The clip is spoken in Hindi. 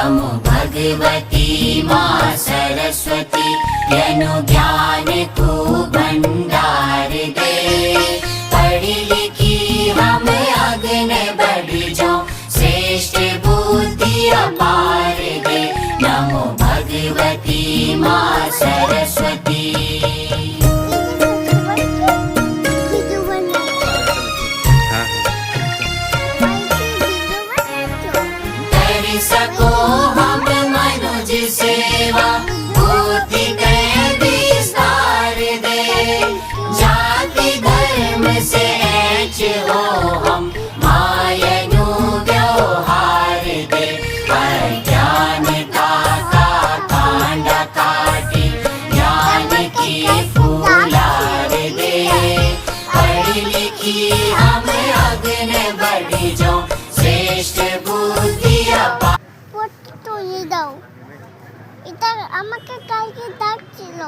नमो भगवती माँ सरस्वती यनु ज्ञान को भंडार दे। पढ़ी लिखी हम आगे बढ़ जाओ श्रेष्ठ बुद्धि अपार दे। नमो भगवती माँ सरस्वती। सको हम मनुज सेवा बुद्धि दया विस्तार दे। जाति धर्म से ऐच हो हम मायनु व्यवहार दे। अज्ञानता का कांडा काटे ज्ञान की फूलार दे। पढ़ी लिखी हम आगे बढ़ जाओ श्रेष्ठ बुद्धि দাও, এটা আমাকে কালকে ডাকছিল।